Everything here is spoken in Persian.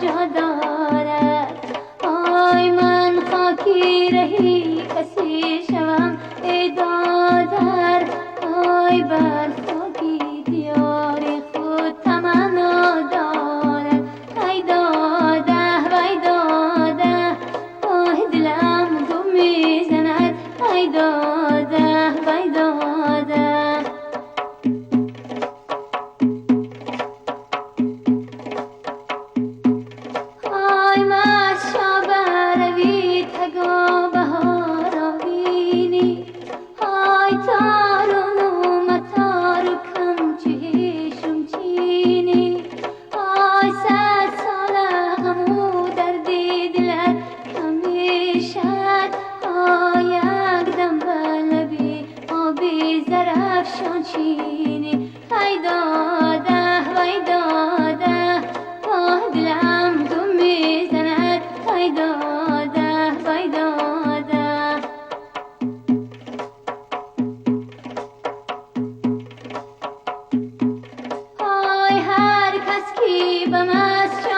جا دارد. آی من خاکی رهی کسی شوم ای دادر. آی بر خاکی دیار خود تمنا دارد. ای داده وی داده آه دلم گم میزند. ای داده وی داده. آی مست شاه روی تگا بهار آوینی. آی تارو نوم تارو کم چهشم چینی. آی صد ساله غمو دردی دلت کمی شد. آی یک دم به لبی آبی زرفشان چینی. ای داده وی داده آه دلم گم میزند. ای داده وی داده. آی هر کس کی به مست